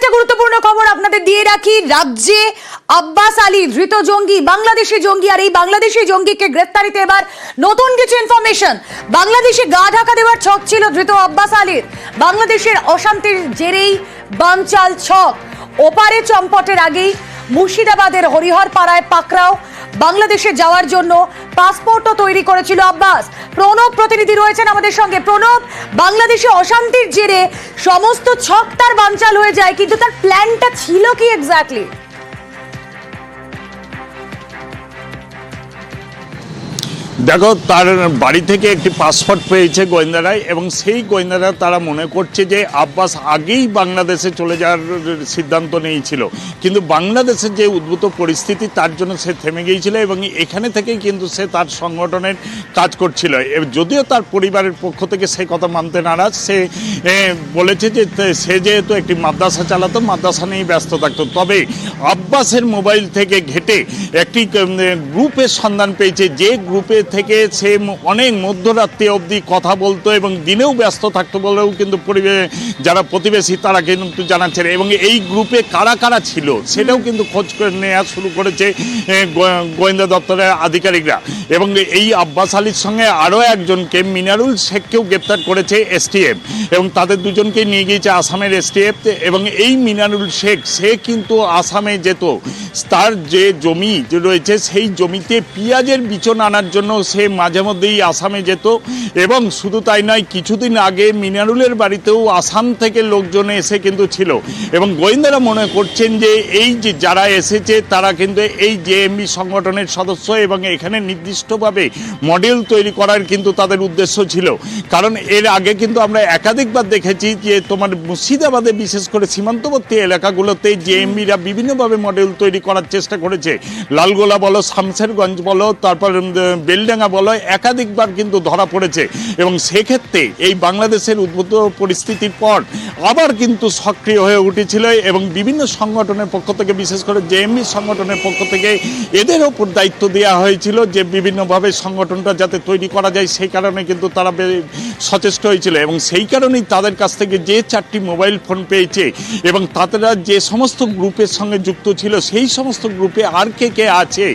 আরেকটা গুরুত্বপূর্ণ খবর আপনাদের দিয়ে রাখি। রাজ্যে আব্বাস আলী ধৃত জঙ্গি, বাংলাদেশি জঙ্গি, আর এই বাংলাদেশি জঙ্গিকে গ্রেফতারিতে এবার নতুন কিছু ইনফরমেশন। বাংলাদেশে গা ঢাকা দেওয়ার ছক ছিল ধৃত আব্বাস আলীর। বাংলাদেশের অশান্তির জেরেই বানচাল ছক। ওপারে চম্পটের আগেই মুর্শিদাবাদের হরিহরপাড়ায় পাকড়াও। বাংলাদেশে যাওয়ার জন্য পাসপোর্টও তৈরি করেছিল আব্বাস। প্রণব প্রতিনিধি রয়েছেন আমাদের সঙ্গে। প্রণব, বাংলাদেশে অশান্তির জেরে সমস্ত ছক তার বানচাল হয়ে যায়, কিন্তু তার প্ল্যানটা ছিল কি এক্স্যাক্টলি? দেখো, তার বাড়ি থেকে একটি পাসপোর্ট পেয়েছে গোয়েন্দারা, এবং সেই গোয়েন্দারা তারা মনে করছে যে আব্বাস আগেই বাংলাদেশে চলে যাওয়ার সিদ্ধান্ত নিয়েছিল, কিন্তু বাংলাদেশের যে উদ্ভূত পরিস্থিতি তার জন্য সে থেমে গিয়েছিল, এবং এখানে থেকেই কিন্তু সে তার সংগঠনের কাজ করছিল। যদিও তার পরিবারের পক্ষ থেকে সে কথা মানতে নারাজ। সে বলেছে যে সে যেহেতু একটি মাদ্রাসা চালাতো, মাদ্রাসা নিয়েই ব্যস্ত থাকতো। তবে আব্বাসের মোবাইল থেকে ঘেটে একটি গ্রুপের সন্ধান পেয়েছে, যে গ্রুপে থেকে সে অনেক মধ্যরাত্রি অবধি কথা বলতো এবং দিনেও ব্যস্ত থাকতো বলেও কিন্তু যারা প্রতিবেশী তারা কিন্তু জানাচ্ছেন। এবং এই গ্রুপে কারা কারা ছিল সেটাও কিন্তু খোঁজ করে নেওয়া শুরু করেছে গোয়েন্দা দপ্তরের আধিকারিকরা। এবং এই আব্বাস আলীর সঙ্গে আরও একজনকে, মিনারুল শেখকেও গ্রেপ্তার করেছে এসটিএফ, এবং তাদের দুজনকে নিয়ে গিয়েছে আসামের এসটিএফ। এবং এই মিনারুল শেখ, সে কিন্তু আসামে যেত, তার যে জমি রয়েছে সেই জমিতে পেঁয়াজের বিচন আনার জন্য সে মাঝে মধ্যেই আসামে যেত। এবং শুধু তাই নয়, কিছুদিন আগে মিনারুলের বাড়িতেও আসাম থেকে লোকজন এসে কিন্তু ছিল। এবং গোয়েন্দারা মনে করছেন যে এই যে যারা এসেছে তারা কিন্তু এই জেএমবি সংগঠনের সদস্য, এবং এখানে নির্দিষ্টভাবে মডেল তৈরি করার কিন্তু তাদের উদ্দেশ্য ছিল। কারণ এর আগে কিন্তু আমরা একাধিকবার দেখেছি যে তোমার মুর্শিদাবাদে বিশেষ করে সীমান্তবর্তী এলাকাগুলোতে জেএমবিরা বিভিন্নভাবে মডেল তৈরি করার চেষ্টা করেছে। লালগোলা বলো, শামশেরগঞ্জ বলো, তারপর বেলডাঙ্গা বলো, একাধিকবার কিন্তু ধরা পড়েছে। এবং সেক্ষেত্রে এই বাংলাদেশের উদ্ভূত পরিস্থিতির পর আবার কিন্তু সক্রিয় হয়ে উঠেছিল, এবং বিভিন্ন সংগঠনের পক্ষ থেকে, বিশেষ করে জেএমবি সংগঠনের পক্ষ থেকে এদের ওপর দায়িত্ব দেওয়া হয়েছিল যে বিভিন্নভাবে সংগঠনটা যাতে তৈরি করা যায়, সেই কারণে কিন্তু তারা সচেষ্ট হয়েছিল। এবং সেই কারণেই তাদের কাছ থেকে যে 4টি মোবাইল ফোন পেয়েছে, এবং তারা যে সমস্ত গ্রুপের সঙ্গে যুক্ত ছিল সেই সমস্ত গ্রুপে আর কে কে আছে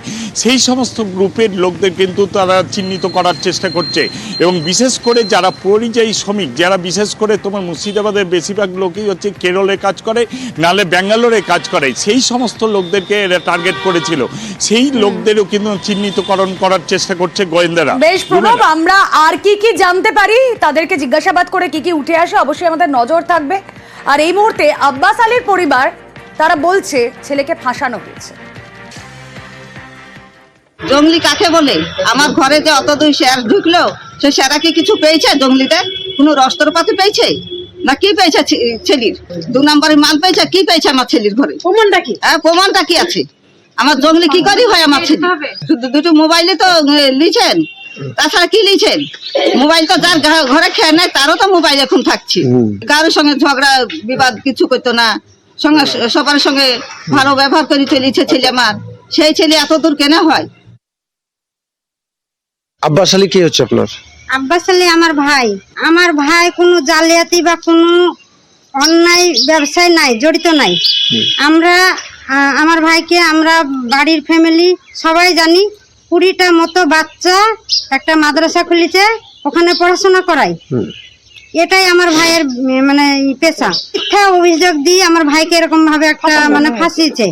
সেই সমস্ত গ্রুপের লোকদের কিন্তু তারা চিহ্নিত করার চেষ্টা করছে। এবং বিশেষ করে যারা পরিযায়ী শ্রমিক, যারা বিশেষ করে তোমার মুর্শিদাবাদের বেশিরভাগ লোকই হচ্ছে কেরলে কাজ করে, নালে ব্যাঙ্গালোরে কাজ করে, সেই সমস্ত লোকদেরকে এরা টার্গেট করেছিল। সেই লোকদেরও কিন্তু চিহ্নিতকরণ করার চেষ্টা করছে গোয়েন্দারা। বেশ প্রণব, আমরা আর কি কি জানতে পারি, তাদেরকে জিজ্ঞাসাবাদ করে কি কি উঠে আসে অবশ্যই আমাদের নজর থাকবে। আর এই মুহূর্তে আব্বাস আলীর পরিবার তারা বলছে ছেলেকে ফাঁসানো হয়েছে। জঙ্গলি কাকে বলে? আমার ঘরে যে অত দুই শেয়ার ঢুকলো, সে শেয়ারা কি কিছু পেয়েছে? জঙ্গলিদের কোনো অস্ত্রপাতি পেয়েছে না কি পেয়েছে? ছেলির 2 নম্বরের মাল পেয়েছে, কি পেয়েছে আমার ছেলির ঘরে? প্রমাণটা কি? হ্যাঁ, প্রমাণটা কি আছে? আমার জঙ্গলি কি করি হয় আমার ছেলে? শুধু দুটো মোবাইলে তো লিছেন, তাছাড়া কি লিছেন? মোবাইল তো যার ঘরে খেয়ে নেয় তারও তো মোবাইল এখন থাকছে। কারোর সঙ্গে ঝগড়া বিবাদ কিছু করতো না, সঙ্গে সবার সঙ্গে ভালো ব্যবহার করে চলেছে ছেলে আমার। সেই ছেলে এত দূর কেন হয়? আব্বাস আলী কি হচ্ছে আপনার? আব্বাস আলী আমার ভাই। আমার ভাই কোনো জালিয়াতি বা কোনো অন্যায় ব্যবসায় নাই, জড়িত নাই। আমরা আমার ভাইকে, আমরা বাড়ির ফ্যামিলি সবাই জানি, 20টা মতো বাচ্চা একটা মাদ্রাসা খুলেছে, ওখানে পড়াশোনা করাই। এটাই আমার ভাইয়ের মানে পেশা। মিথ্যা অভিযোগ দিয়ে আমার ভাইকে এরকম ভাবে একটা মানে ফাঁসিয়েছে।